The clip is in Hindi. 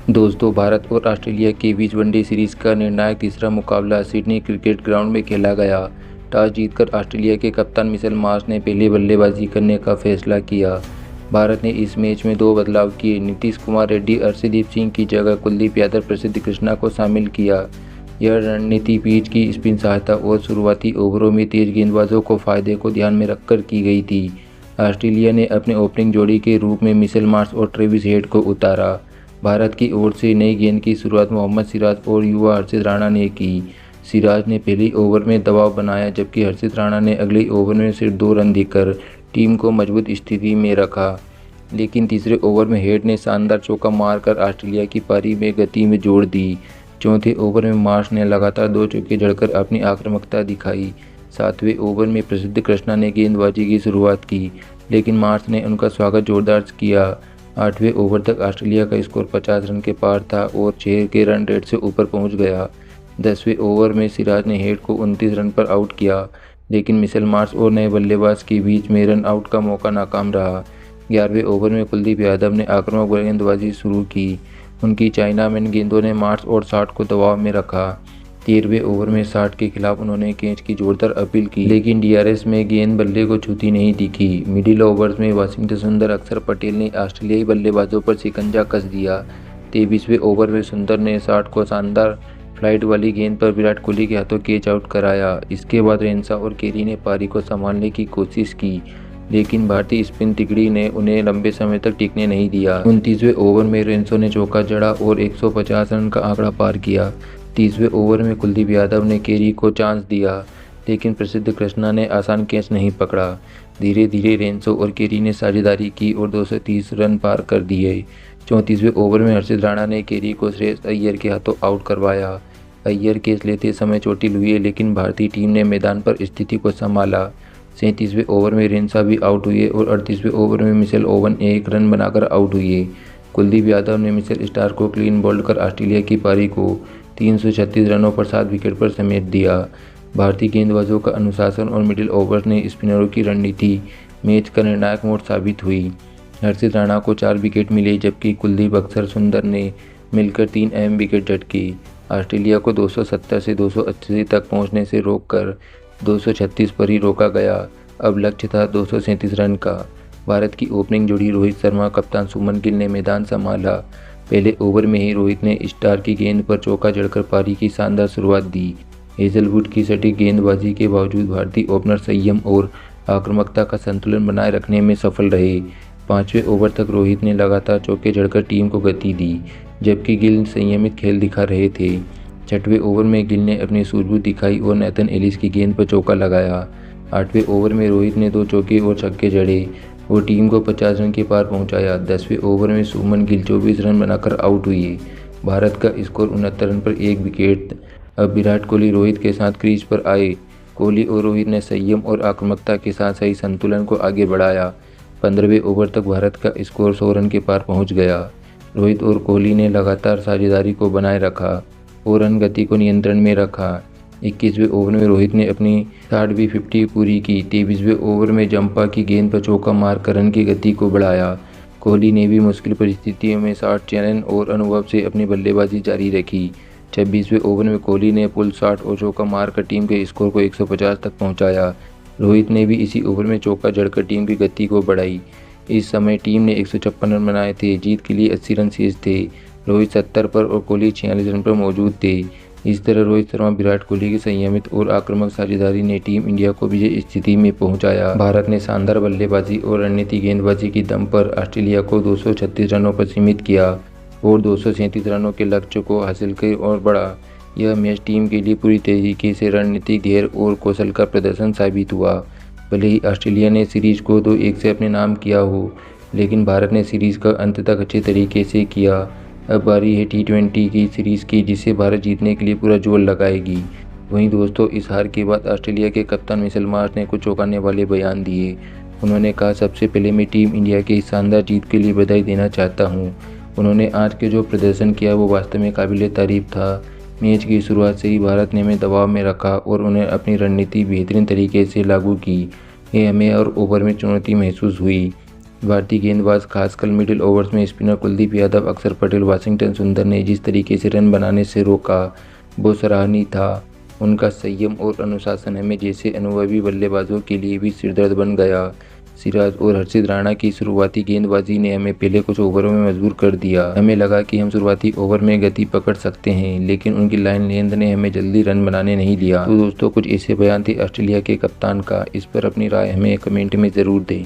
दोस्तों, भारत और ऑस्ट्रेलिया के बीच वनडे सीरीज का निर्णायक तीसरा मुकाबला सिडनी क्रिकेट ग्राउंड में खेला गया। टॉस जीतकर ऑस्ट्रेलिया के कप्तान मिचेल मार्श ने पहले बल्लेबाजी करने का फैसला किया। भारत ने इस मैच में 2 बदलाव किए। नीतीश कुमार रेड्डी अर्शदीप सिंह की जगह कुलदीप यादव प्रसिद्ध कृष्णा को शामिल किया। यह रणनीति पिच की स्पिन सहायता और शुरुआती ओवरों में तेज गेंदबाजों को फायदे को ध्यान में रखकर की गई थी। ऑस्ट्रेलिया ने अपने ओपनिंग जोड़ी के रूप में मिचेल मार्श और ट्रेविस हेड को उतारा। भारत की ओर से नई गेंद की शुरुआत मोहम्मद सिराज और युवा हर्षित राणा ने की। सिराज ने पहले ओवर में दबाव बनाया, जबकि हर्षित राणा ने अगले ओवर में सिर्फ 2 रन देकर टीम को मजबूत स्थिति में रखा। लेकिन तीसरे ओवर में हेड ने शानदार चौका मारकर ऑस्ट्रेलिया की पारी में गति में जोड़ दी। चौथे ओवर में मार्श ने लगातार 2 चौके जड़कर अपनी आक्रामकता दिखाई। 7वें ओवर में प्रसिद्ध कृष्णा ने गेंदबाजी की शुरुआत की, लेकिन मार्श ने उनका स्वागत जोरदार किया। 8वें ओवर तक ऑस्ट्रेलिया का स्कोर 50 रन के पार था और 6 के रन रेट से ऊपर पहुंच गया। 10वें ओवर में सिराज ने हेड को 29 रन पर आउट किया, लेकिन मिचेल मार्श और नए बल्लेबाज के बीच में रन आउट का मौका नाकाम रहा। 11वें ओवर में कुलदीप यादव ने आक्रामक गेंदबाजी शुरू की। उनकी चाइनामैन गेंदों ने मार्श और शॉट को दबाव में रखा। 13वें ओवर में शॉट के खिलाफ उन्होंने कैच की जोरदार अपील की, लेकिन डीआरएस में गेंद बल्ले को छूती नहीं दिखी। मिडिल ओवर्स में वाशिंगटन सुंदर अक्षर पटेल ने ऑस्ट्रेलियाई बल्लेबाजों पर शिकंजा कस दिया। 23वें ओवर में सुंदर ने शॉट को शानदार फ्लाइट वाली गेंद पर विराट कोहली के हाथों कैच आउट कराया। इसके बाद रेनशा और केरी ने पारी को संभालने की कोशिश की, लेकिन भारतीय स्पिन तिगड़ी ने उन्हें लंबे समय तक टिकने नहीं दिया। 29वें ओवर में रेनशा ने चौका जड़ा और 150 रन का आंकड़ा पार किया। 30वें ओवर में कुलदीप यादव ने केरी को चांस दिया, लेकिन प्रसिद्ध कृष्णा ने आसान कैच नहीं पकड़ा। धीरे धीरे रेनशा और केरी ने साझेदारी की और 230 रन पार कर दिए। 34वें ओवर में हर्षित राणा ने केरी को श्रेयस अय्यर के हाथों आउट करवाया। अय्यर कैच लेते समय चोटिल हुए, लेकिन भारतीय टीम ने मैदान पर स्थिति को संभाला। 37वें ओवर में रेनशा भी आउट हुए और 38वें ओवर में मिचेल ओवन 1 रन बनाकर आउट हुए। कुलदीप यादव ने मिचेल स्टार्क को क्लीन बोल्ड कर ऑस्ट्रेलिया की पारी को 336 रनों पर 7 विकेट पर समेट दिया। भारतीय गेंदबाजों का अनुशासन और मिडिल ओवर्स ने स्पिनरों की रणनीति मैच का निर्णायक मोड़ साबित हुई। हर्षित राणा को 4 विकेट मिले, जबकि कुलदीप अक्षर सुंदर ने मिलकर 3 अहम विकेट झटके। ऑस्ट्रेलिया को 270 से 280 तक पहुंचने से रोककर 236 पर ही रोका गया। अब लक्ष्य था 237 रन का। भारत की ओपनिंग जोड़ी रोहित शर्मा, कप्तान सुमन गिल ने मैदान संभाला। पहले ओवर में ही रोहित ने स्टार की गेंद पर चौका जड़कर पारी की शानदार शुरुआत दी। हेजलवुड की सटीक गेंदबाजी के बावजूद भारतीय ओपनर संयम और आक्रामकता का संतुलन बनाए रखने में सफल रहे। 5वें ओवर तक रोहित ने लगातार चौके जड़कर टीम को गति दी, जबकि गिल संयमित खेल दिखा रहे थे। 6वें ओवर में गिल ने अपनी सूझबूझ दिखाई और नेथन एलिस की गेंद पर चौका लगाया। 8वें ओवर में रोहित ने 2 चौके और छक्के जड़े और टीम को 50 रन के पार पहुंचाया। 10वें ओवर में सुमन गिल 24 रन बनाकर आउट हुए। भारत का स्कोर 69 रन पर 1 विकेट। अब विराट कोहली रोहित के साथ क्रीज पर आए। कोहली और रोहित ने संयम और आक्रामकता के साथ सही संतुलन को आगे बढ़ाया। 15वें ओवर तक भारत का स्कोर 100 रन के पार पहुंच गया। रोहित और कोहली ने लगातार साझेदारी को बनाए रखा और रन गति को नियंत्रण में रखा। 21वें ओवर में रोहित ने अपनी 60वीं 50 पूरी की। 23वें ओवर में जंपा की गेंद पर चौका मारकर रन की गति को बढ़ाया। कोहली ने भी मुश्किल परिस्थितियों में शॉट चयन और अनुभव से अपनी बल्लेबाजी जारी रखी। 26वें ओवर में कोहली ने पुल शॉट और चौका मारकर टीम के स्कोर को 150 तक पहुंचाया। रोहित ने भी इसी ओवर में चौका जड़कर टीम की गति को बढ़ाई। इस समय टीम ने 156 रन बनाए थे। जीत के लिए 80 रन शेष थे। रोहित 70 पर और कोहली 46 रन पर मौजूद थे। इस तरह रोहित शर्मा, विराट कोहली की संयमित और आक्रामक साझेदारी ने टीम इंडिया को विजय स्थिति में पहुंचाया। भारत ने शानदार बल्लेबाजी और रणनीतिक गेंदबाजी की दम पर ऑस्ट्रेलिया को 236 रनों पर सीमित किया और 237 रनों के लक्ष्य को हासिल कर और बढ़ा। यह मैच टीम के लिए पूरी तरीके से रणनीतिक धैर्य और कौशल का प्रदर्शन साबित हुआ। भले ही ऑस्ट्रेलिया ने सीरीज को 2-1 से अपने नाम किया हो, लेकिन भारत ने सीरीज का अंत तक अच्छे तरीके से किया। अब बारी है T20 की सीरीज़ की, जिसे भारत जीतने के लिए पूरा जोर लगाएगी। वहीं दोस्तों, इस हार के बाद ऑस्ट्रेलिया के कप्तान मिचेल मार्श ने कुछ चौंकाने वाले बयान दिए। उन्होंने कहा, सबसे पहले मैं टीम इंडिया की इस शानदार जीत के लिए बधाई देना चाहता हूं। उन्होंने आज के जो प्रदर्शन किया वो वास्तव में काबिल तारीफ था। मैच की शुरुआत से ही भारत ने हमें दबाव में रखा और उन्हें अपनी रणनीति बेहतरीन तरीके से लागू की। ये हमें और ओवर में चुनौती महसूस हुई। भारतीय गेंदबाज खासकर मिडिल ओवर्स में स्पिनर कुलदीप यादव, अक्षर पटेल, वाशिंगटन सुंदर ने जिस तरीके से रन बनाने से रोका वो सराहनीय था। उनका संयम और अनुशासन हमें जैसे अनुभवी बल्लेबाजों के लिए भी सिरदर्द बन गया। सिराज और हर्षित राणा की शुरुआती गेंदबाजी ने हमें पहले कुछ ओवरों में मजबूर कर दिया। हमें लगा कि हम शुरुआती ओवर में गति पकड़ सकते हैं, लेकिन उनकी लाइन लेंथ ने हमें जल्दी रन बनाने नहीं दिया। तो दोस्तों, कुछ ऐसे बयान थे ऑस्ट्रेलिया के कप्तान का। इस पर अपनी राय हमें कमेंट में ज़रूर दें।